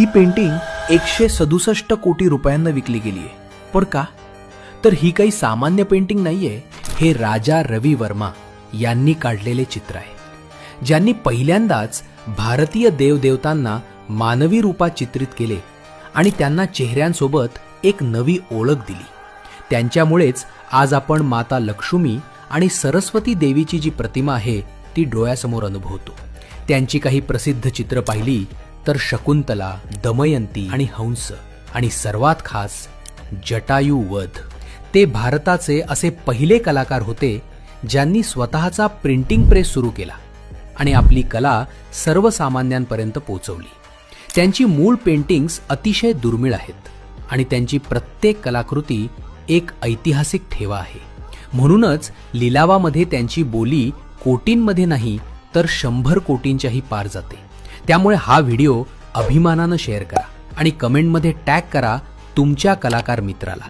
ही painting 167 कोटी रुपयांना विकली गेली आहे. पण का? तर ही काही सामान्य पेंटिंग नाहीये. हे राजा रवी वर्मा यांनी काढलेले चित्र आहे, ज्यांनी पहिल्यांदाच भारतीय देवदेवतांना मानवी रूपात चित्रित केले आणि त्यांना चेहऱ्यांसोबत एक नवी ओळख दिली. त्यांच्यामुळेच आज आपण माता लक्ष्मी आणि सरस्वती देवीची जी प्रतिमा आहे ती डोळ्यासमोर अनुभवतो. त्यांची काही प्रसिद्ध चित्र पाहिली तर शकुंतला, दमयंती आणि हंस, आणि सर्वात खास जटायू वध. ते भारताचे असे पहिले कलाकार होते ज्यांनी स्वतःचा प्रिंटिंग प्रेस सुरू केला आणि आपली कला सर्वसामान्यांपर्यंत पोहोचवली. त्यांची मूळ पेंटिंग्स अतिशय दुर्मिळ आहेत आणि त्यांची प्रत्येक कलाकृती एक ऐतिहासिक ठेवा आहे. म्हणूनच लिलावामध्ये त्यांची बोली कोटींमध्ये नाही तर 100 कोटींच्याही पार जाते. त्यामुळे हा व्हिडिओ अभिमानानं शेअर करा आणि कमेंटमध्ये टॅग करा तुमच्या कलाकार मित्राला.